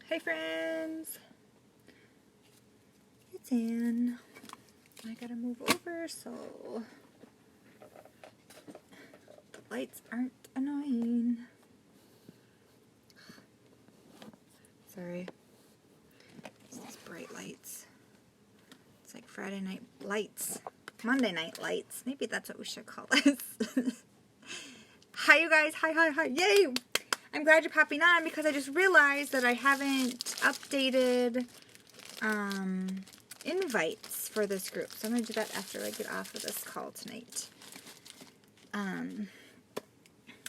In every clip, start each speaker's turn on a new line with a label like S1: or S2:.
S1: Hey friends, it's Anne. I gotta move over so the lights aren't annoying. Sorry, it's these bright lights. It's like Friday night lights, Monday night lights. Maybe that's what we should call this. Hi you guys, hi, yay! I'm glad you're popping on because I just realized that I haven't updated invites for this group. So I'm going to do that after I get off of this call tonight.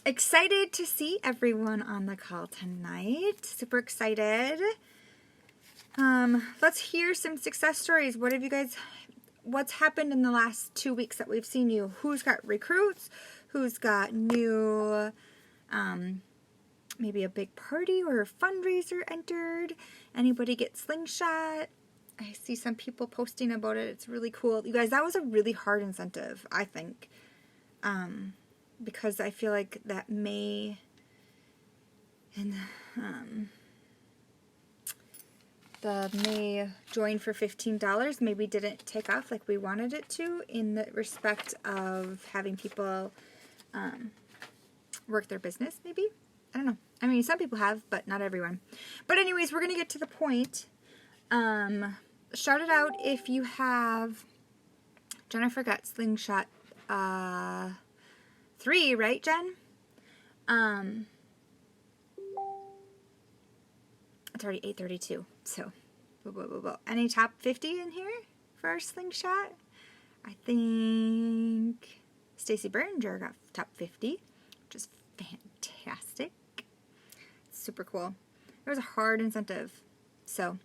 S1: Excited to see everyone on the call tonight. Super excited. Let's hear some success stories. What's happened in the last 2 weeks that we've seen you? Who's got recruits? Who's got new, maybe a big party or a fundraiser entered? Anybody get Slingshot? I see some people posting about it. It's really cool. You guys, that was a really hard incentive, I think. Because I feel like that May and the May join for $15 maybe didn't take off like we wanted it to in the respect of having people work their business, maybe. I don't know. I mean, some people have, but not everyone. But anyways, we're going to get to the point. Shout it out if you have, Jennifer got Slingshot 3, right, Jen? It's already 8:32, so any top 50 in here for our Slingshot? I think Stacy Berringer got top 50, which is fantastic. Super cool. It was a hard incentive, so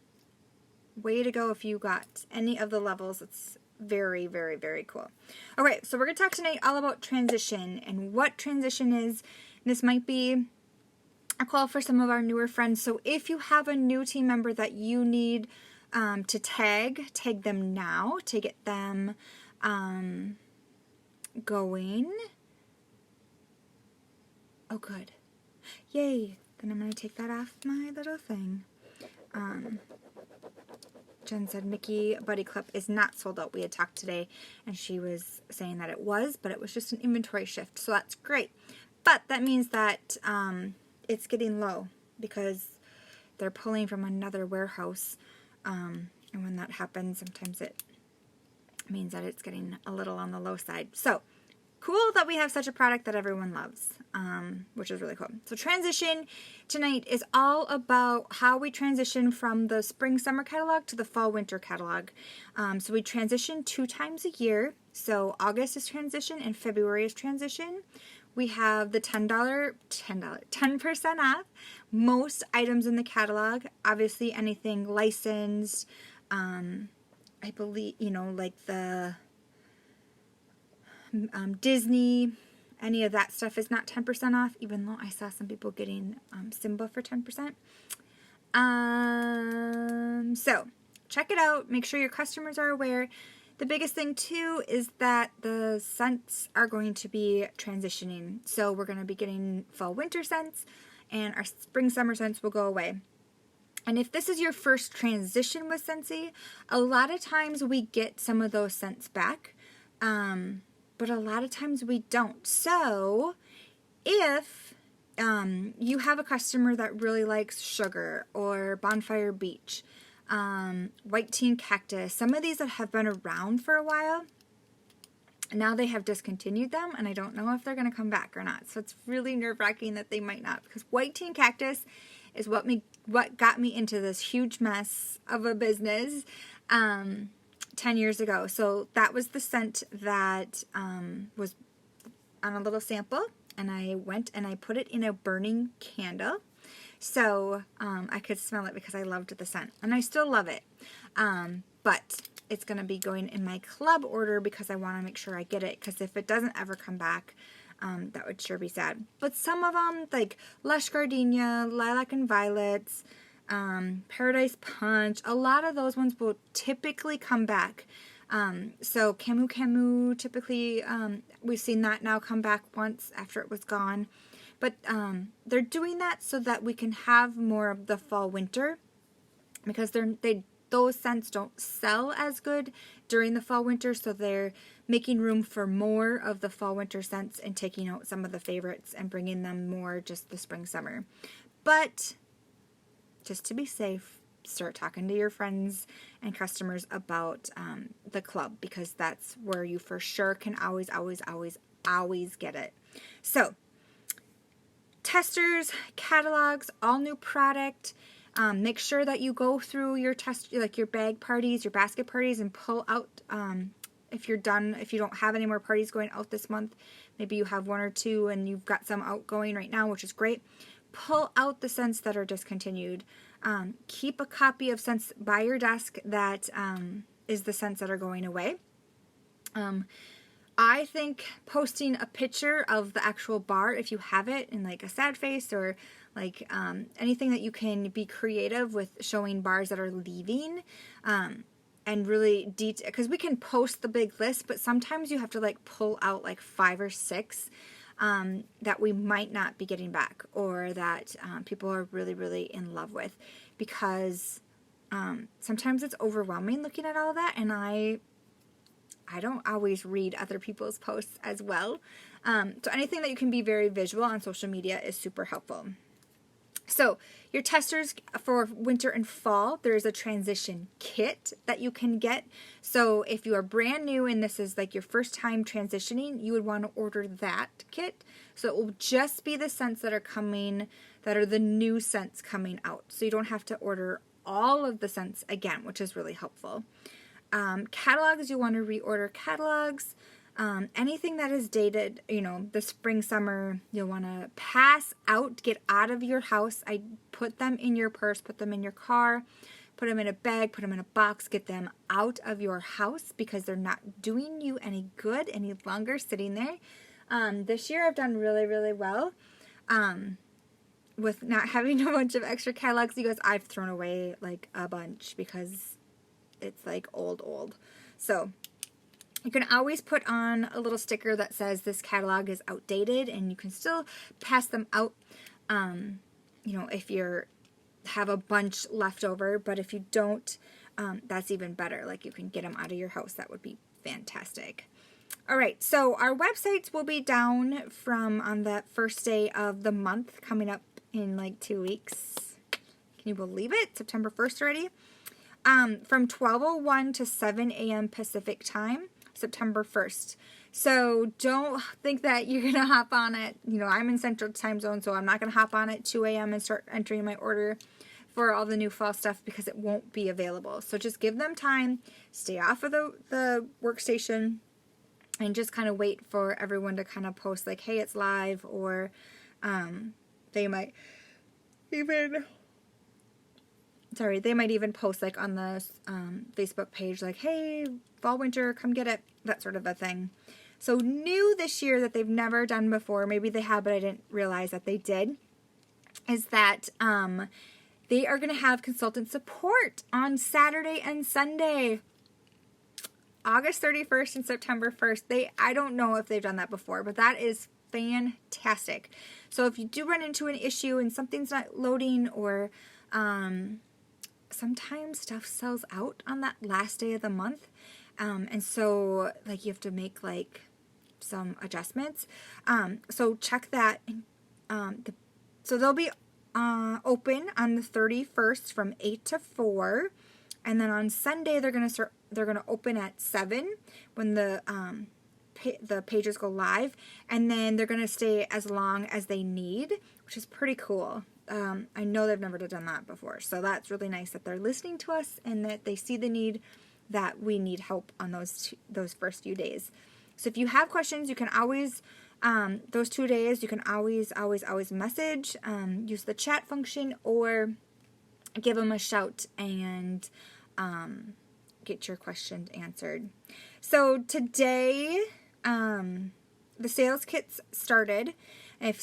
S1: way to go if you got any of the levels. It's very, very, very cool. Okay, so we're going to talk tonight all about transition and what transition is. This might be a call for some of our newer friends. So if you have a new team member that you need to tag them now to get them going. Oh, good. Yay. Then I'm going to take that off my little thing. Jen said Mickey Buddy Clip is not sold out. We had talked today, and she was saying that it was, but it was just an inventory shift, so that's great. But that means that it's getting low because they're pulling from another warehouse, and when that happens, sometimes it means that it's getting a little on the low side. So cool that we have such a product that everyone loves, which is really cool. So transition tonight is all about how we transition from the spring-summer catalog to the fall-winter catalog. So we transition 2 times a year. So August is transition and February is transition. We have the $10% off most items in the catalog. Obviously anything licensed, I believe, like the Disney, any of that stuff is not 10% off, even though I saw some people getting Simba for 10%. So check it out. Make sure your customers are aware. The biggest thing too is that the scents are going to be transitioning. So we're going to be getting fall winter scents and our spring summer scents will go away. And if this is your first transition with Scentsy, a lot of times we get some of those scents back. But a lot of times we don't. So if you have a customer that really likes Sugar or Bonfire Beach, White Tea and Cactus, some of these that have been around for a while, now they have discontinued them, and I don't know if they're going to come back or not. So it's really nerve-wracking that they might not, because White Tea and Cactus is what got me into this huge mess of a business 10 years ago. So that was the scent that was on a little sample, and I went and I put it in a burning candle so I could smell it because I loved the scent, and I still love it. But it's going to be going in my club order because I want to make sure I get it, because if it doesn't ever come back, that would sure be sad. But some of them, like Lush Gardenia, Lilac and Violets, Paradise Punch, a lot of those ones will typically come back. So Camu typically, we've seen that now come back once after it was gone. But they're doing that so that we can have more of the fall winter, because those scents don't sell as good during the fall winter, so they're making room for more of the fall winter scents and taking out some of the favorites and bringing them more just the spring summer. But just to be safe, start talking to your friends and customers about the club, because that's where you for sure can always get it. So testers, catalogs, all new product. Make sure that you go through your your bag parties, your basket parties, and pull out, if you don't have any more parties going out this month, maybe you have one or two and you've got some outgoing right now, which is great. Pull out the scents that are discontinued. Keep a copy of scents by your desk that is the scents that are going away. I think posting a picture of the actual bar, if you have it, in like a sad face or like anything that you can be creative with showing bars that are leaving, and really because we can post the big list, but sometimes you have to like pull out like 5 or 6 that we might not be getting back, or that people are really, really in love with, because sometimes it's overwhelming looking at all that, and I don't always read other people's posts as well. So anything that you can be very visual on social media is super helpful. So your testers for winter and fall, there's a transition kit that you can get. So if you are brand new and this is like your first time transitioning, you would want to order that kit. So it will just be the scents that are coming, that are the new scents coming out. So you don't have to order all of the scents again, which is really helpful. Catalogs, you want to reorder catalogs. Anything that is dated, the spring, summer, you'll want to pass out, get out of your house. I put them in your purse, put them in your car, put them in a bag, put them in a box, get them out of your house, because they're not doing you any good any longer sitting there. This year I've done really, really well with not having a bunch of extra catalogs, because I've thrown away like a bunch because it's like old. So you can always put on a little sticker that says this catalog is outdated, and you can still pass them out, if you have a bunch left over. But if you don't, that's even better. Like, you can get them out of your house. That would be fantastic. All right, so our websites will be down from on that first day of the month, coming up in like 2 weeks. Can you believe it? September 1st already. From 12:01 to 7 a.m. Pacific time, September 1st. So don't think that you're going to hop on it. I'm in Central Time Zone, so I'm not going to hop on at 2 a.m. and start entering my order for all the new fall stuff, because it won't be available. So just give them time, stay off of the workstation, and just kind of wait for everyone to kind of post like, hey, it's live, or they might even post like on the Facebook page like, hey, fall, winter, come get it, that sort of a thing. So new this year that they've never done before, maybe they have but I didn't realize that they did, is that they are going to have consultant support on Saturday and Sunday, August 31st and September 1st. I don't know if they've done that before, but that is fantastic. So if you do run into an issue and something's not loading, or sometimes stuff sells out on that last day of the month, and so like you have to make like some adjustments. So check that. So they'll be open on the 31st from 8 to 4, and then on Sunday they're gonna open at 7 when the pages go live, and then they're gonna stay as long as they need, which is pretty cool. I know they've never done that before, so that's really nice that they're listening to us and that they see the need, that we need help on those first few days. So if you have questions, you can always, those 2 days, you can always message, use the chat function, or give them a shout and get your questions answered. So today, the sales kits started. A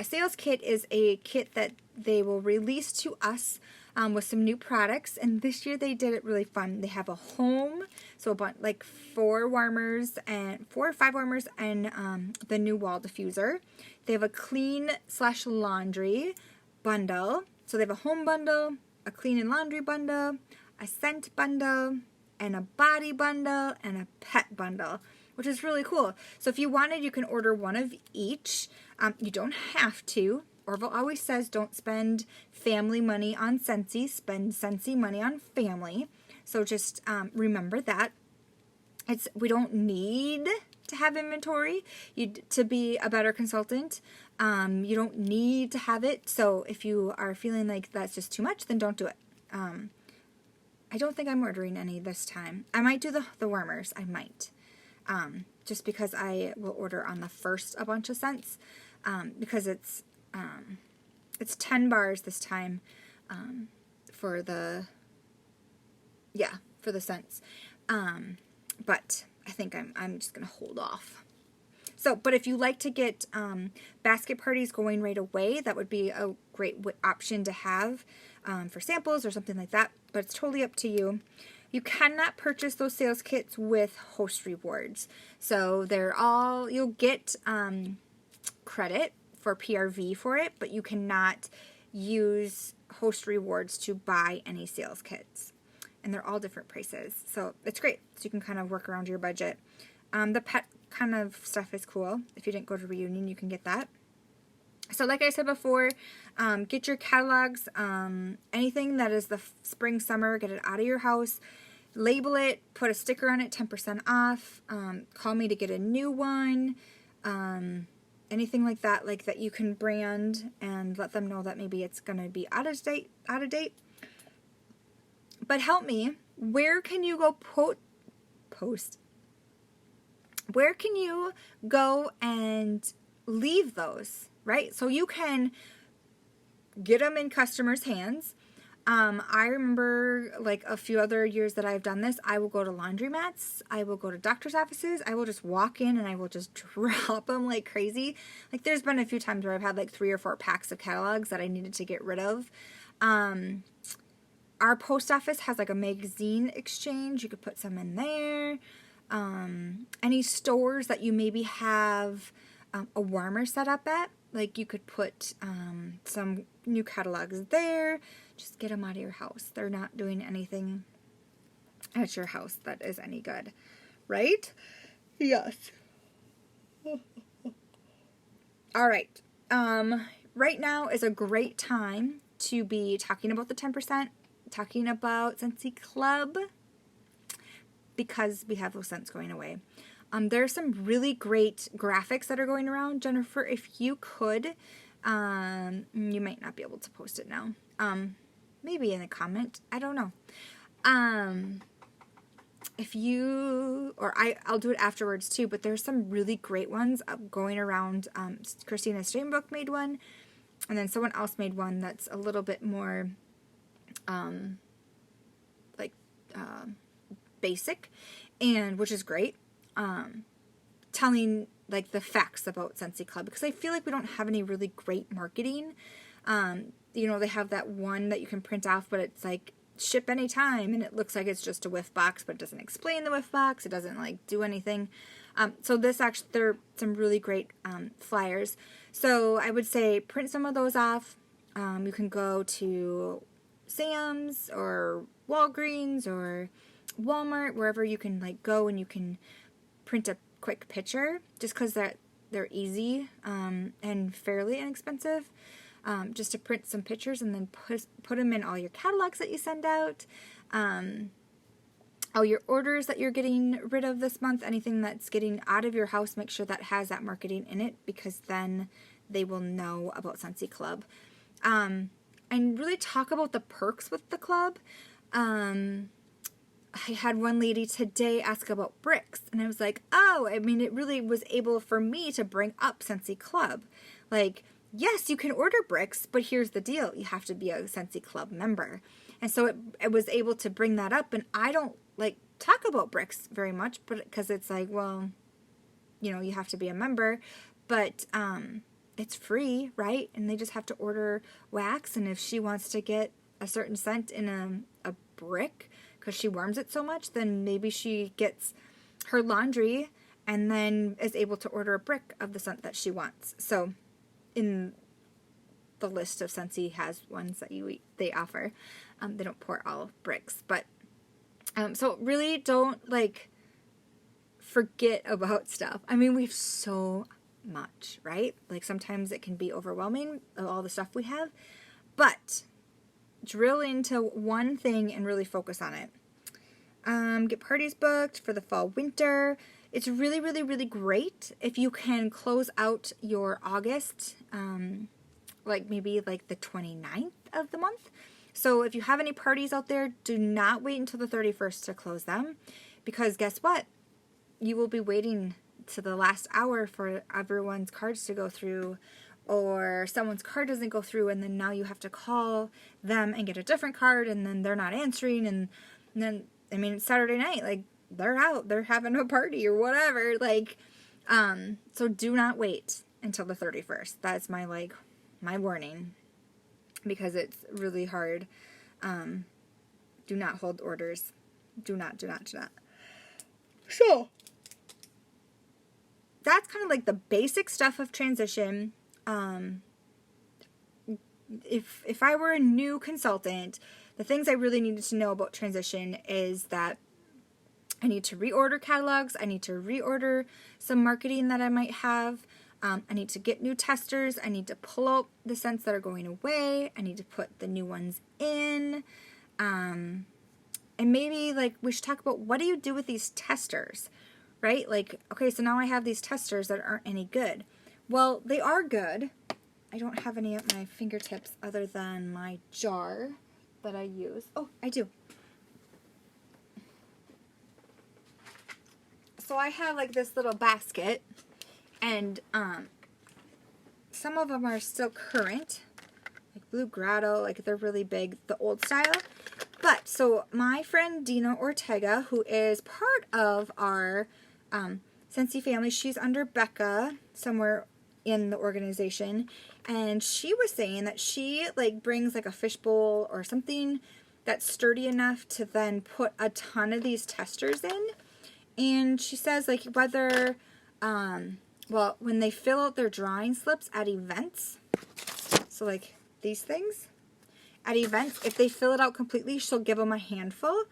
S1: sales kit is a kit that they will release to us with some new products. And this year they did it really fun. They have a home, so about like 4 or 5 warmers and the new wall diffuser. They have a clean/laundry bundle. So they have a home bundle, a clean and laundry bundle, a scent bundle, and a body bundle, and a pet bundle, which is really cool. So if you wanted, you can order one of each. You don't have to. Orville always says don't spend family money on Scentsy, spend Scentsy money on family. So just remember that. We don't need to have inventory to be a better consultant. You don't need to have it. So if you are feeling like that's just too much, then don't do it. I don't think I'm ordering any this time. I might do the warmers. I might. Just because I will order on the first a bunch of scents. Because it's 10 bars this time for the scents. But I think I'm just going to hold off. So, but if you like to get basket parties going right away, that would be a great option to have for samples or something like that. But it's totally up to you. You cannot purchase those sales kits with host rewards. So you'll get credit for PRV for it, but you cannot use host rewards to buy any sales kits. And they're all different prices. So it's great. So you can kind of work around your budget. The pet kind of stuff is cool. If you didn't go to Reunion, you can get that. So like I said before, get your catalogs, anything that is the spring, summer, get it out of your house, label it, put a sticker on it, 10% off, call me to get a new one, anything like that you can brand and let them know that maybe it's going to be out of date. But help me, where can you go post? Where can you go and leave those, right? So you can get them in customers' hands. I remember like a few other years that I've done this, I will go to laundromats, I will go to doctor's offices, I will just walk in and I will just drop them like crazy. Like there's been a few times where I've had like 3 or 4 packs of catalogs that I needed to get rid of. Our post office has like a magazine exchange. You could put some in there. Any stores that you maybe have a warmer set up at, like you could put some new catalogs there. Just get them out of your house. They're not doing anything at your house that is any good, right? Yes. All right. Right now is a great time to be talking about the 10%, talking about Scentsy Club, because we have those scents going away. There are some really great graphics that are going around. Jennifer, if you could, you might not be able to post it now. Maybe in a comment. I don't know. If you, or I'll do it afterwards too, but there's some really great ones going around. Christina Steinbrook made one, and then someone else made one that's a little bit more, basic, and which is great. Telling like the facts about Scentsy Club, because I feel like we don't have any really great marketing. They have that one that you can print off, but it's like ship anytime, and it looks like it's just a whiff box, but it doesn't explain the whiff box. It doesn't like do anything. So this actually, there are some really great flyers. So I would say print some of those off. You can go to Sam's or Walgreens or Walmart, wherever you can like go and you can print a quick picture, just because they're easy and fairly inexpensive. Just to print some pictures and then put them in all your catalogs that you send out. All your orders that you're getting rid of this month, anything that's getting out of your house, make sure that has that marketing in it, because then they will know about Scentsy Club. And really talk about the perks with the club. I had one lady today ask about bricks, and I was like, it really was able for me to bring up Scentsy Club. Like, yes, you can order bricks, but here's the deal. You have to be a Scentsy Club member. And so it was able to bring that up, and I don't like talk about bricks very much, but because it's like, well, you have to be a member, but it's free, right? And they just have to order wax, and if she wants to get a certain scent in a brick because she warms it so much, then maybe she gets her laundry and then is able to order a brick of the scent that she wants. So in the list of Scentsy has ones that they offer. They don't pour all bricks, but so really don't like forget about stuff. I mean, we have so much, right? Like sometimes it can be overwhelming of all the stuff we have, but drill into one thing and really focus on it. Get parties booked for the fall winter. It's really, really, really great if you can close out your August, like maybe like the 29th of the month. So if you have any parties out there, do not wait until the 31st to close them, because guess what? You will be waiting to the last hour for everyone's cards to go through, or someone's card doesn't go through, and then now you have to call them and get a different card, and then they're not answering, and then, I mean, it's Saturday night, like, they're out, they're having a party or whatever, like, so do not wait until the 31st. That's my warning, because it's really hard. Do not hold orders. Do not. So, that's kind of like the basic stuff of transition. If I were a new consultant, the things I really needed to know about transition is that I need to reorder catalogs. I need to reorder some marketing that I might have. I need to get new testers. I need to pull out the scents that are going away. I need to put the new ones in. And maybe like we should talk about, what do you do with these testers, right? Like, okay, so now I have these testers that aren't any good. Well, they are good. I don't have any at my fingertips other than my jar that I use. Oh, I do. So I have like this little basket, and some of them are still current, like Blue Grotto, like they're really big, the old style. But so my friend Dina Ortega, who is part of our Scentsy family, she's under Becca somewhere in the organization, and she was saying that she like brings like a fishbowl or something that's sturdy enough to then put a ton of these testers in. And she says, like, whether, well, when they fill out their drawing slips at events, so, like, these things, at events, if they fill it out completely, she'll give them a handful.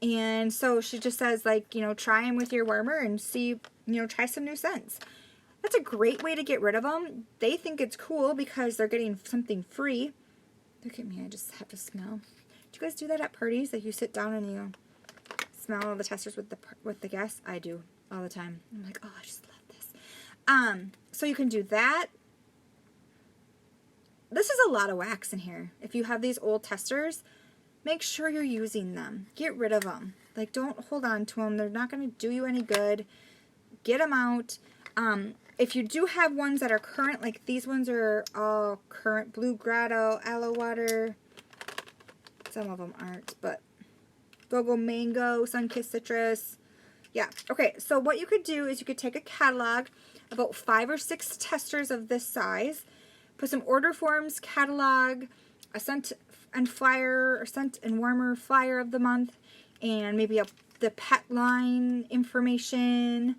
S1: And so she just says, like, you know, try them with your warmer and see, you know, try some new scents. That's a great way to get rid of them. They think it's cool because they're getting something free. Look at me, I just have to smell. Do you guys do that at parties? Like, you sit down and you smell all the testers with the guests? I do all the time. I'm like, oh, I just love this. So you can do that. This is a lot of wax in here. If you have these old testers, make sure you're using them. Get rid of them. Like, don't hold on to them. They're not going to do you any good. Get them out. If you do have ones that are current, like these ones are all current. Blue Grotto, Aloe Water. Some of them aren't, but Go-Go Mango, Sunkissed Citrus. Yeah. Okay, so what you could do is you could take a catalog, about 5 or 6 testers of this size, put some order forms, catalog, a scent and flyer, or scent and warmer flyer of the month, and maybe the pet line information,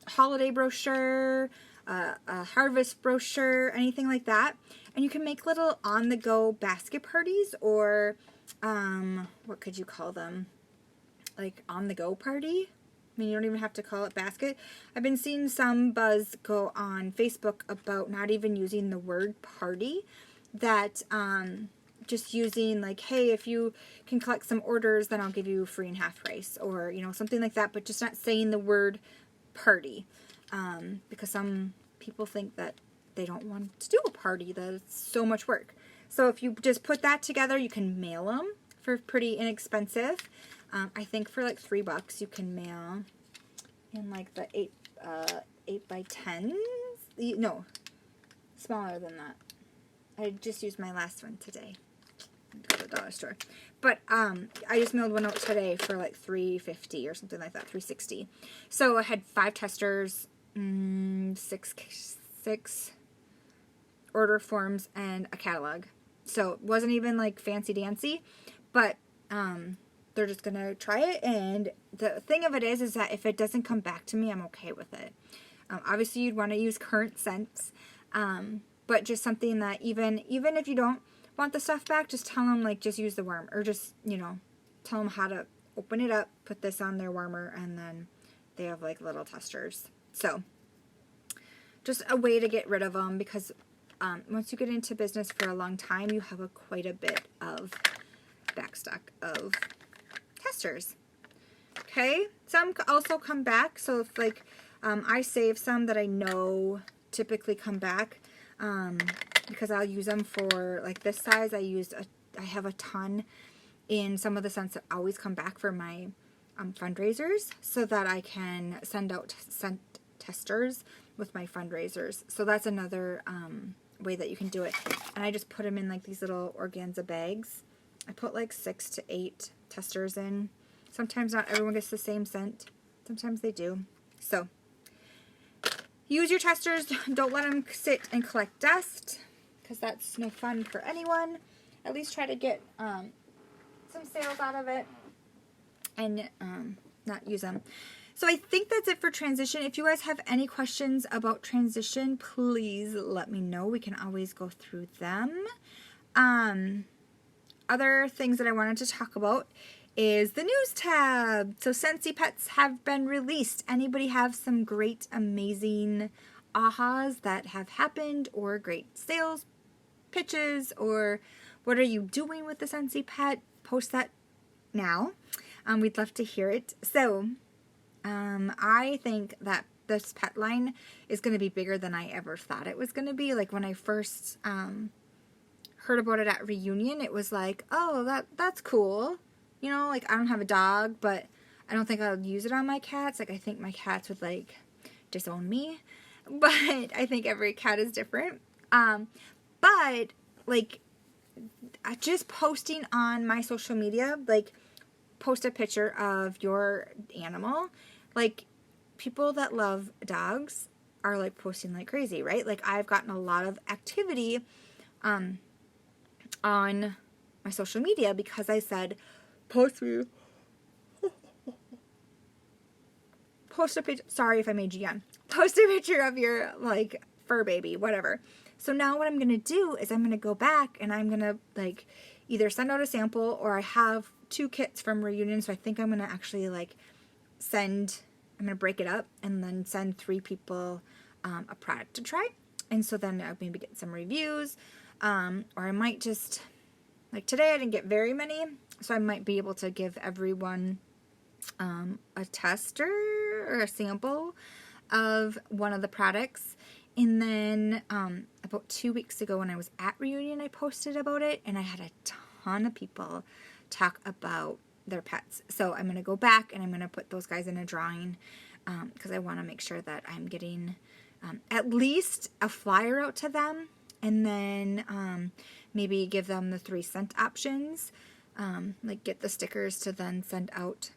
S1: holiday brochure, a harvest brochure, anything like that. And you can make little on-the-go basket parties, or what could you call them? Like on-the-go party? I mean, you don't even have to call it basket. I've been seeing some buzz go on Facebook about not even using the word party. That just using like, hey, if you can collect some orders, then I'll give you free and half price, or, you know, something like that, but just not saying the word party. Because some people think that they don't want to do a party, that it's so much work. So if you just put that together, you can mail them for pretty inexpensive. I think for like $3 you can mail in like the 8 by 10s. No, smaller than that. I just used my last one today. Go to the dollar store. But I just mailed one out today for like $3.50 or something like that, $3.60. So I had 5 testers, 6 order forms, and a catalog. So it wasn't even like fancy dancy, but they're just going to try it. And the thing of it is that if it doesn't come back to me, I'm okay with it. Obviously, you'd want to use current scents, but just something that even if you don't want the stuff back, just tell them, like, just use the worm, or just, you know, tell them how to open it up, put this on their warmer, and then they have, like, little testers. So just a way to get rid of them, because once you get into business for a long time, you have quite a bit of backstock of testers. Okay, some also come back. So if, like, I save some that I know typically come back, because I'll use them for, like, this size. I have a ton in some of the scents that always come back for my fundraisers, so that I can send out scent testers with my fundraisers. So that's another way that you can do it. And I just put them in, like, these little organza bags. I put like 6 to 8 testers in. Sometimes not everyone gets the same scent. Sometimes they do. So use your testers. Don't let them sit and collect dust, because that's no fun for anyone. At least try to get some sales out of it, and not use them. So I think that's it for transition. If you guys have any questions about transition, please let me know. We can always go through them. Other things that I wanted to talk about is the news tab. So Scentsy Pets have been released. Anybody have some great, amazing ahas that have happened, or great sales pitches, or what are you doing with the Scentsy Pet? Post that now. We'd love to hear it. So I think that this pet line is going to be bigger than I ever thought it was going to be. Like, when I first heard about it at Reunion, it was like, oh, that's cool. You know, like, I don't have a dog, but I don't think I would use it on my cats. Like, I think my cats would, like, disown me. But I think every cat is different. But, like, just posting on my social media, like, post a picture of your animal. Like, people that love dogs are, like, posting like crazy, right? Like, I've gotten a lot of activity on my social media because I said, post a picture. Sorry if I made you yawn. Post a picture of your, like, fur baby, whatever. So now what I'm going to do is I'm going to go back and I'm going to, like, either send out a sample, or I have 2 kits from Reunion. So I think I'm going to actually, like, I'm going to break it up and then send 3 people a product to try. And so then I'll maybe get some reviews. Or I might just, like, today I didn't get very many, so I might be able to give everyone a tester or a sample of one of the products. And then about 2 weeks ago when I was at Reunion, I posted about it, and I had a ton of people talk about their pets. So I'm going to go back and I'm going to put those guys in a drawing, because I want to make sure that I'm getting at least a flyer out to them, and then maybe give them the 3 scent options, like get the stickers to then send out,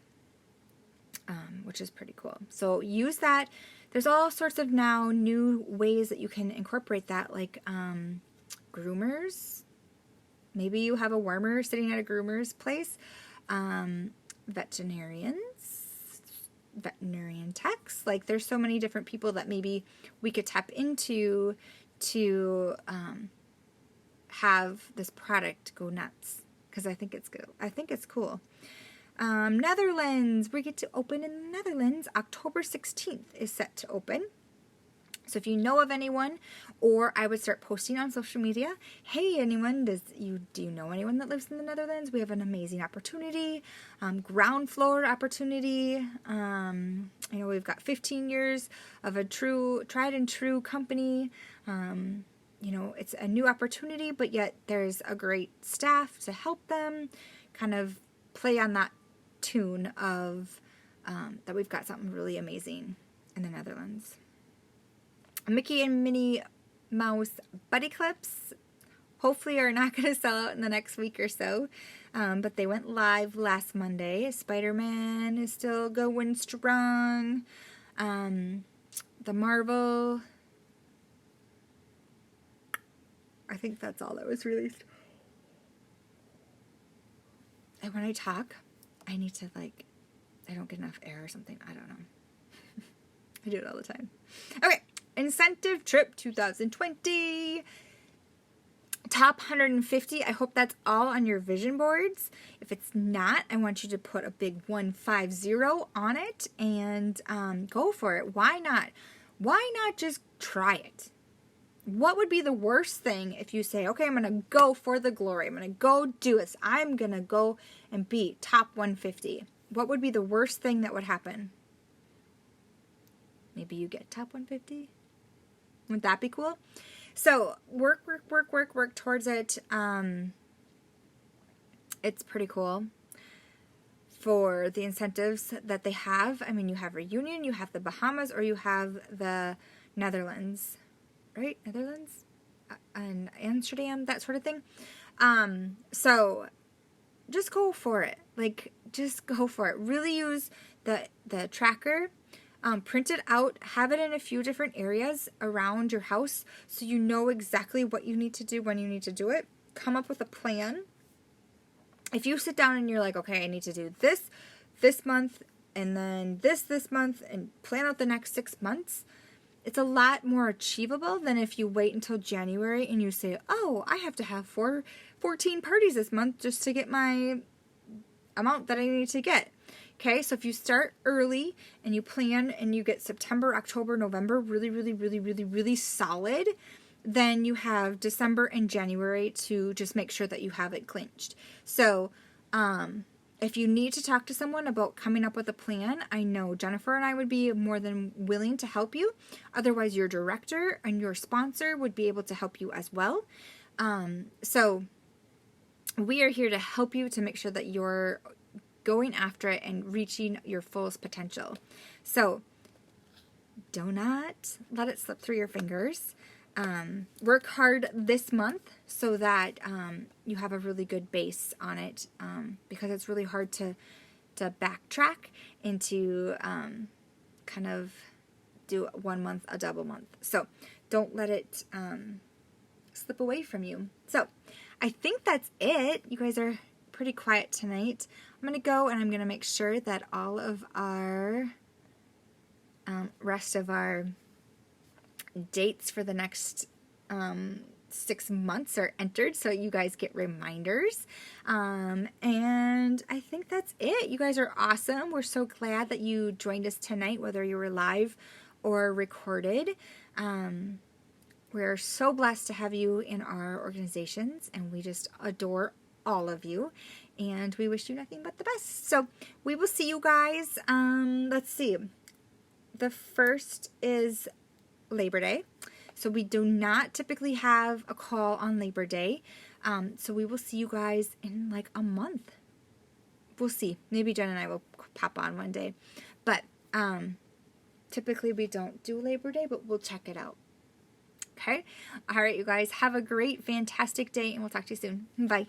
S1: which is pretty cool. So use that. There's all sorts of now new ways that you can incorporate that, like groomers. Maybe you have a warmer sitting at a groomer's place. Veterinarian techs. Like, there's so many different people that maybe we could tap into to have this product go nuts, because I think it's good. I think it's cool. Netherlands. We get to open in the Netherlands. October 16th is set to open. So if you know of anyone, or I would start posting on social media, hey, anyone, do you know anyone that lives in the Netherlands? We have an amazing opportunity, ground floor opportunity. We've got 15 years of a tried and true company. It's a new opportunity, but yet there's a great staff to help them kind of play on that tune of that we've got something really amazing in the Netherlands. Mickey and Minnie Mouse Buddy Clips hopefully are not going to sell out in the next week or so, but they went live last Monday. Spider-Man is still going strong. The Marvel, I think that's all that was released. when I talk, I need to like, I don't get enough air or something. I don't know. I do it all the time. Okay. Incentive Trip 2020. Top 150. I hope that's all on your vision boards. If it's not, I want you to put a big 150 on it and go for it. Why not? Why not just try it? What would be the worst thing if you say, okay, I'm going to go for the glory. I'm going to go do this. I'm going to go and be top 150. What would be the worst thing that would happen? Maybe you get top 150? Wouldn't that be cool? So work towards it. It's pretty cool for the incentives that they have. I mean, you have Reunion, you have the Bahamas, or you have the Netherlands, right? Netherlands and Amsterdam, that sort of thing. So just go for it. Like, just go for it. Really use the tracker. Print it out, have it in a few different areas around your house so you know exactly what you need to do when you need to do it. Come up with a plan. If you sit down and you're like, okay, I need to do this month, and then this month, and plan out the next 6 months, it's a lot more achievable than if you wait until January and you say, oh, I have to have 14 parties this month just to get my amount that I need to get. Okay, so if you start early and you plan and you get September, October, November really solid, then you have December and January to just make sure that you have it clinched. So if you need to talk to someone about coming up with a plan, I know Jennifer and I would be more than willing to help you. Otherwise, your director and your sponsor would be able to help you as well. So we are here to help you to make sure that you're going after it and reaching your fullest potential. So do not let it slip through your fingers. Work hard this month so that you have a really good base on it, because it's really hard to backtrack into kind of do 1 month a double month. So don't let it slip away from you. So I think that's it. You guys are pretty quiet tonight. I'm going to go and I'm going to make sure that all of our rest of our dates for the next 6 months are entered so you guys get reminders. And I think that's it. You guys are awesome. We're so glad that you joined us tonight, whether you were live or recorded. We're so blessed to have you in our organizations, and we just adore all of you, and we wish you nothing but the best. So we will see you guys. Let's see. The first is Labor Day. So we do not typically have a call on Labor Day. So we will see you guys in like a month. We'll see. Maybe Jen and I will pop on one day. But typically we don't do Labor Day, but we'll check it out. Okay? All right, you guys. Have a great, fantastic day, and we'll talk to you soon. Bye.